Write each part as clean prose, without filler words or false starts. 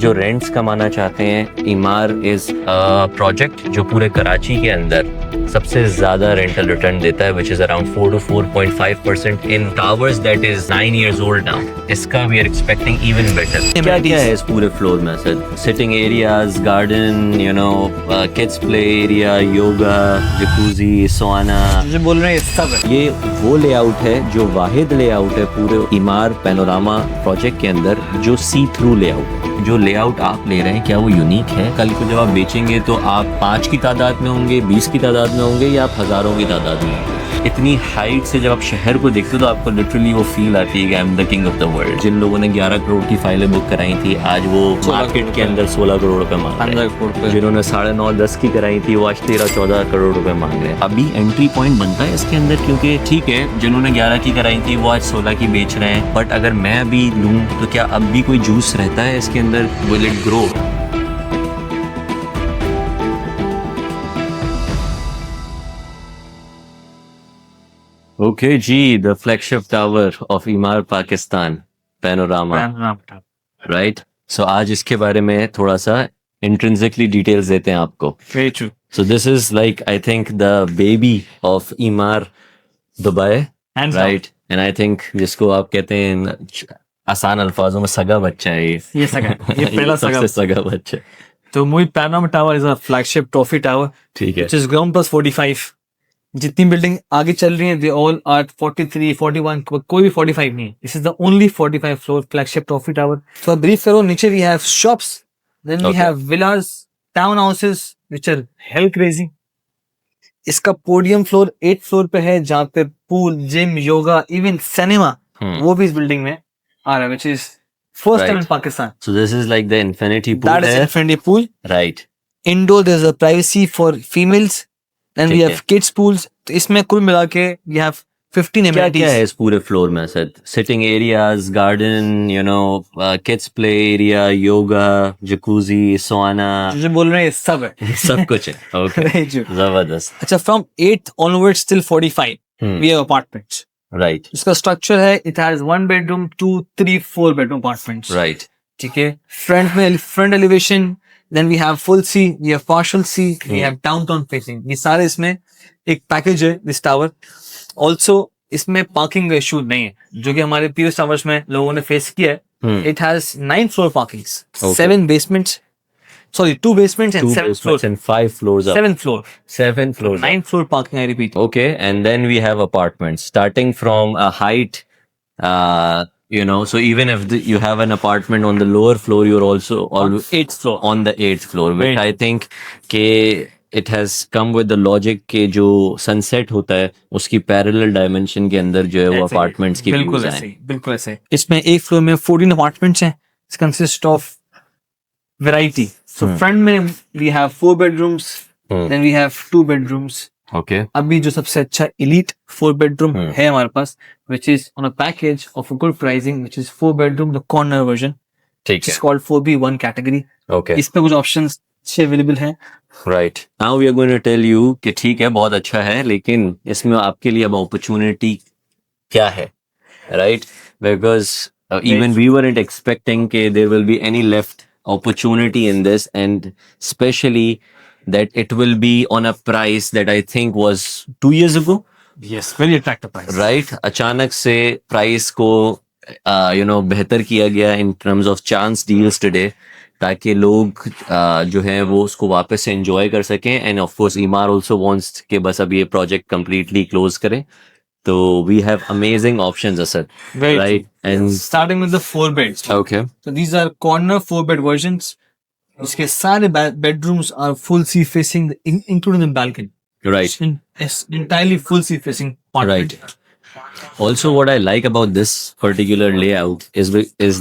जो रेंट्स कमाना चाहते हैं, इमार इज प्रोजेक्ट जो पूरे कराची के अंदर सबसे ज्यादा रेंटल रिटर्न देता है, which is around 4 to 4.5% in towers that is 9 years old now. इसका we are expecting even better. क्या क्या है इस पूरे फ्लोर में sir? Sitting areas, garden, you know, kids play area, yoga, jacuzzi, sauna, जो बोल रहे हैं सब है. ये वो लेआउट है जो वाहिद लेआउट है पूरे इमार पैनोरामा प्रोजेक्ट के अंदर जो सी थ्रू लेआउट है. जो लेआउट आप ले रहे हैं क्या वो यूनिक है? कल को जब आप बेचेंगे तो आप 5 की तादाद में होंगे, 20 की तादाद में होंगे या आप हजारों की तादाद में होंगे. इतनी हाइट से जब आप शहर को देखते हो तो आपको लिटरली वो फील आती है कि I am the king of the world. जिन लोगों ने 11 करोड़ की फाइलें बुक कराई थी आज वो मार्केट के अंदर 16 करोड़ रुपए मांग रहे हैं. जिन्होंने 9.5-10 की कराई थी वो आज 13-14 करोड़ रुपए मांग रहे हैं. अभी एंट्री पॉइंट बनता है इसके अंदर, क्योंकि ठीक है जिन्होंने 11 की कराई थी वो आज 16 की बेच रहे हैं, बट अगर मैं अभी लूँ तो क्या अब भी कोई जूस रहता है इसके अंदर? Will it grow? Okay, जी, the flagship tower of Emaar Pakistan, Panorama, right? So आज इसके बारे में थोड़ा सा intrinsically details देते हैं आपको. Very true. So this is like I think the baby of Emaar Dubai, Hands right? And I think जिसको आप कहते हैं आसान अल्फाजों में सगा बच्चा है ये सगा, ये पहला सगा. सबसे सगा बच्चा. तो movie panorama tower is a flagship trophy tower, ठीक है. which is ground plus 45. जितनी बिल्डिंग आगे चल रही है दे ऑल आर 43, 41, कोई भी 45 नहीं है. This is the only 45 floor flagship trophy tower. तो ब्रीफ करो, नीचे we have shops, then we have villas, town houses which are hell crazy. इसका पोडियम फ्लोर 8th फ्लोर पे है जहाँ पे pool, gym, yoga, even cinema वो भी इस बिल्डिंग में आ रहा है, which is first time in Pakistan. So this is like the infinity pool. That is infinity pool. Right. Indoor there's a privacy for females. Then we ठीक have kids pools. तो इसमें कुल मिला के we have 15 क्या amenities. क्या है इस पूरे फ्लोर में sir? Sitting areas, garden, you know, kids play area, yoga, jacuzzi, sauna, जो बोल रहे हैं सब है. सब कुछ है. Okay, Very true. जबरदस्त. अच्छा, from 8th onwards till 45 we have apartments. Right. इसका स्ट्रक्चर है, it has 1 bedroom, 2, 3, 4 bedroom apartments. Right. ठीक है. फ्रंट में front elevation, then we have full sea, we have partial sea, we have downtown facing. ये सारे इसमें एक package है दिस टावर. ऑल्सो इसमें पार्किंग का इशू नहीं है जो कि हमारे प्रीवियस टावर्स में लोगों ने फेस किया है. It has 9 floor parkings, 7 basements, sorry 2 basements and 7 floors and 5 floors up. 7 floor, 7 floors. 9 floor parking, I repeat. Okay, and then we have apartments starting from a height, you know, so even if you have an apartment on the lower floor, you're also On 8th floor. on the 8th floor, which Right. I think के it has come with the logic के जो sunset होता है उसकी parallel dimension के अंदर जो है वो ऐसे ही, apartments की बिल्कुल views ऐसे हैं. ही, बिल्कुल ऐसे ही. इसमें एक फ्लोर में 14 अपार्टमेंट्स हैं. It consist of variety. So front में we have 4 bedrooms, then we have 2 bedrooms. Okay. अभी जो सबसे अच्छा elite 4 bedroom है हमारे पास, which is on a package of a good pricing, which is 4 bedroom the corner version, ठीक which है. is called 4B1 category. Okay. इसमें कुछ options अच्छे अवेलेबल हैं. Right. Now we are going to tell you कि ठीक है बहुत अच्छा है लेकिन इसमें आपके लिए अब opportunity क्या है, right? Because even we weren't expecting कि there will be any left opportunity in this, and especially that it will be on a price that I think was 2 years ago. Yes, very attractive price. Right? अचानक से price को you know बेहतर किया गया in terms of chance deals today, ताकि लोग जो है वो उसको वापस से enjoy कर सकें. And of course Emaar also wants कि बस अब ये project completely close करें. तो we have amazing options sir. Very Right? true. And Starting with the 4 beds. okay. So these are corner 4 bed versions. इसके सारे bedrooms are full sea facing, including the balcony. Right. It's entirely full sea facing apartment. Right. Also, what I like about this particular layout is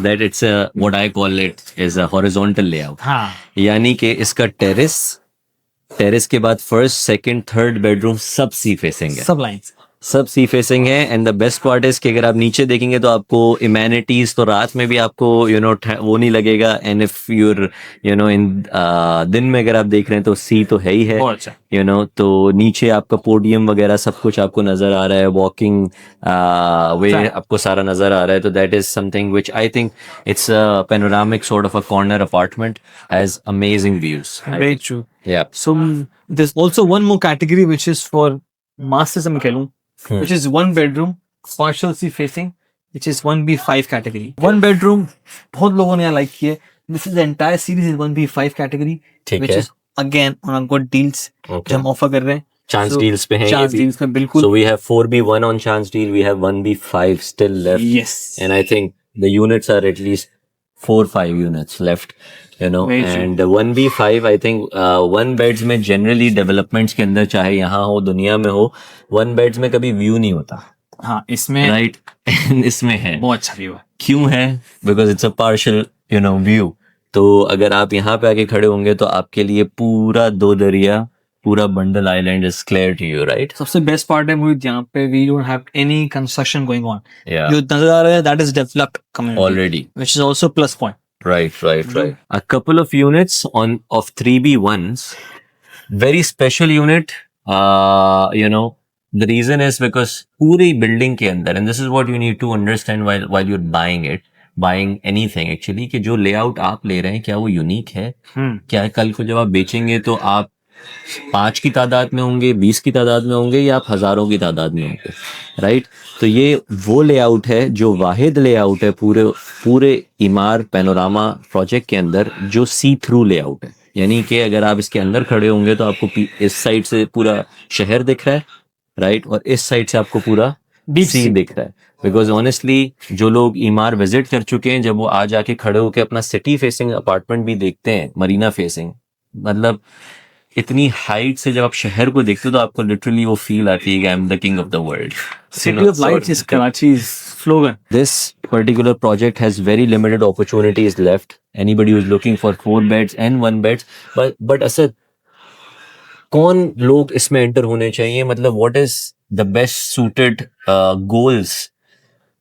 that it's a what I call it is a horizontal layout. हाँ. यानी कि इसका terrace के बाद first, second, third bedroom सब sea facing है. सब lines. सब सी फेसिंग है and the best part is कि अगर आप नीचे देखेंगे तो आपको इम्यूनिटीज तो रात में भी आपको वो नहीं लगेगा एंड इफ यूर इन दिन में अगर आप देख रहे हैं तो सी तो है ही है बहुत अच्छा। तो नीचे आपका पोडियम वगैरह सब कुछ आपको नजर आ रहा है वॉकिंग वे आपको सारा नजर आ रहा है तो that is something which I think it's a panoramic sort of a corner apartment has amazing views Very true. या So there's also one more category which is for masters I'm कहूँ, which is one bedroom, partial sea facing, which is 1B5 category. One bedroom बहुत लोगों ने यहाँ like किया. This is the entire series in 1B5 category, ठीक which है। is again on a good deals Okay. जो हम offer कर रहे हैं. चांस So, डील्स पे हैं chance deals में बिल्कुल. So we have 4B1 on chance deal, we have 1B5 still left. Yes. And I think the units are at least 4-5 units left, Very true. and 1B5 I think one beds में generally developments के अंदर चाहे यहाँ हो दुनिया में हो one beds में कभी व्यू नहीं होता हाँ इसमें राइट इसमें है बहुत अच्छा व्यू है. क्यों है because it's a partial view तो अगर आप यहाँ पे आके खड़े होंगे तो आपके लिए पूरा दो दरिया पूरा bundle island is clear to you right सबसे बेस्ट पार्ट है मुझे यहाँ पे we don't have any construction going on. या जो नजर आ रहा है that is developed community already which is also plus point. Right. A couple of units of 3B1s, very special unit. The reason is because पूरी building के अंदर, and this is what you need to understand while you're buying anything actually, कि जो layout आप ले रहे हैं क्या वो unique है? क्या कल को जब आप बेचेंगे तो आप 5 की तादाद में होंगे 20 की तादाद में होंगे या आप हजारों की तादाद में होंगे राइट तो ये वो लेआउट है जो वाहिद लेआउट है पूरे इमार पैनोरामा प्रोजेक्ट के अंदर जो सी थ्रू लेआउट है यानी कि अगर आप इसके अंदर खड़े होंगे तो आपको इस साइड से पूरा शहर दिख रहा है राइट और इस साइड से आपको पूरा सी दिख रहा है बिकॉज ऑनेस्टली जो लोग इमार विजिट कर चुके हैं जब वो आ जाके खड़े होकर अपना सिटी फेसिंग अपार्टमेंट भी देखते हैं मरीना फेसिंग मतलब इतनी हाइट से जब आप शहर को देखते हो तो आपको लिटरली वो फील आती है कि I am the king of the world City of Lights is Karachi's slogan. This particular project has very limited opportunities left. Anybody who's looking for 4 beds and 1 beds, but Asad कौन लोग इसमें enter होने चाहिए मतलब what is the best suited goals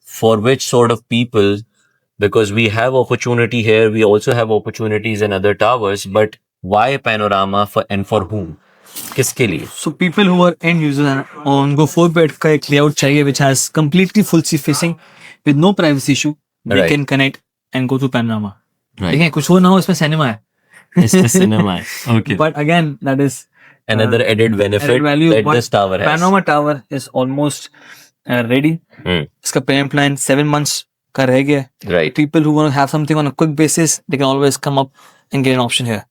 for which sort of people because we have opportunity here we also have opportunities in other towers but why panorama and for whom किसके लिए So people who are end users and उनको 4 bed का एक layout चाहिए which has completely full sea facing with no privacy issue. They Right. can connect and go to Panorama. Right. देखें कुछ हो ना हो इसमें सिनेमा है. इसमें सिनेमा है okay But again that is another added benefit added value. that But this tower has Panorama Tower is almost ready. इसका payment plan 7 months का रह गया. right People who want to have something on a quick basis they can always come up and get an option here.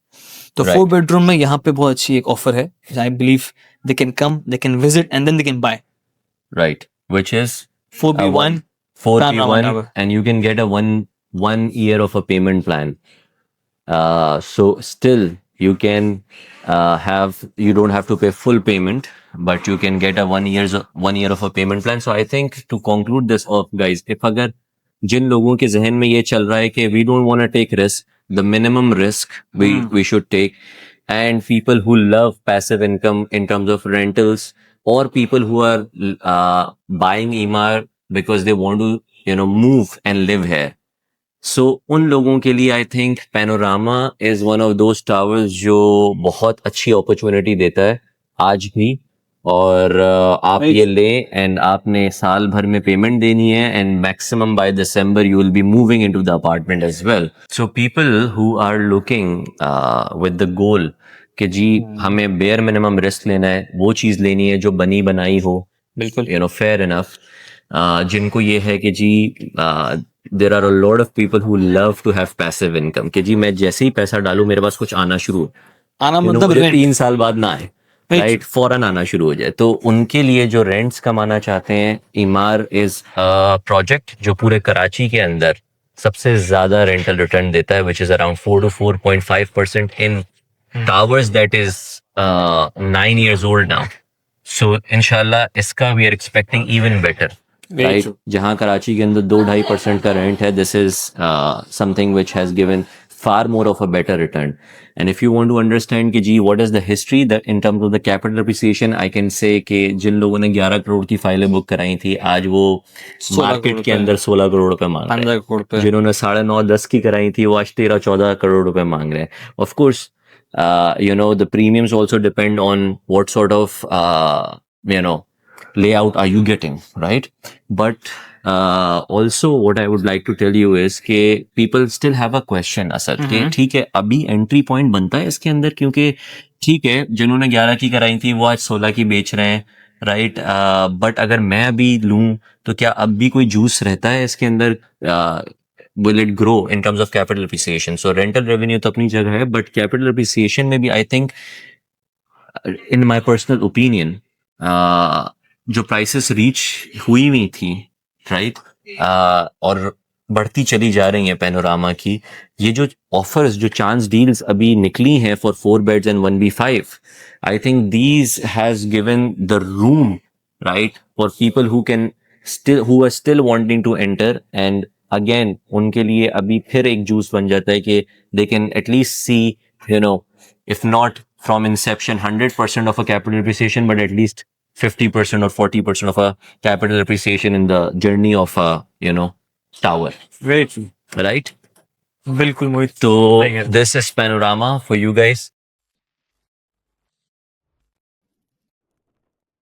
तो Right. 4 bedroom में यहाँ पे बहुत अच्छी एक ऑफर है. I believe they can come, they can visit and then they can buy. right which is 4B1 Panorama 4B1 Tower. and you can get a one year of a payment plan so still you can you don't have to pay full payment but you can get a 1 year of a payment plan so I think to conclude this off guys if अगर जिन लोगों के जहन में ये चल रहा है कि we don't want to take risk the minimum risk we should take and people who love passive income in terms of rentals or people who are buying Emaar because they want to move and live here so उन लोगों के लिए I think Panorama is one of those towers जो बहुत अच्छी opportunity देता है आज भी और आप Right. ये लें एंड आपने साल भर में पेमेंट देनी है and maximum by December you will be moving into the apartment as well so people who are looking with the goal कि जी हमें बेयर मिनिमम रिस्क लेना है वो चीज़ लेनी है जो बनी बनाई हो बिल्कुल फेयर इनफ जिनको ये है कि जी there are a lot of people who love to have passive income कि जी मैं जैसे ही पैसा डालूं मेरे पास कुछ आना शुरू हो आना मतलब मुझे rent. 3 साल बाद ना आए राइट फौरन आना शुरू हो जाए तो उनके लिए जो रेंट्स कमाना चाहते हैं इमार इज प्रोजेक्ट जो पूरे कराची के अंदर सबसे ज्यादा रेंटल रिटर्न देता है which is around 4 to 4.5% in towers that is 9 years old now so इंशाल्लाह इसका we are expecting even better right जहां कराची के अंदर 2-2.5% का रेंट है this is something which has given far more of a better return. And if you want to understand कि जी what is the history that in terms of the capital appreciation, I can say कि जिन लोगों ने 11 करोड़ की फाइलें book कराई थी, आज वो 16 मार्केट करोड़ के पे अंदर 16 करोड़ रुपए मांग रहे 15 करोड़ पे हैं. जिन्होंने 9.5-10 की कराई थी, वो आज 13-14 करोड़ रुपए मांग रहे हैं. Of course, the premiums also depend on what sort of layout are you getting, right? But also what I would like to tell you is कि people still have a question Asad कि ठीक है अभी एंट्री पॉइंट बनता है इसके अंदर, क्योंकि ठीक है जिन्होंने 11 की कराई थी वो आज 16 की बेच रहे हैं, राइट? बट अगर मैं अभी लूं तो क्या अब भी कोई जूस रहता है इसके अंदर? will it grow in terms of capital appreciation? So rental revenue तो अपनी जगह है, but capital appreciation में भी I think in my personal opinion जो prices reach हुई थी, right? और बढ़ती चली जा रही हैं पैनोरामा की, ये जो ऑफर्स, जो चांस डील्स अभी निकली हैं for 4 beds and 1B5, I think these has given the room, right, for people who are still wanting to enter. And again उनके लिए अभी फिर एक जूस बन जाता है कि they can at least see, if not from inception 100% of a capital appreciation, but at least 50% or 40% of a capital appreciation in the journey of a tower, very true. right? बिल्कुल मोहित. So I get that. this is panorama for you guys.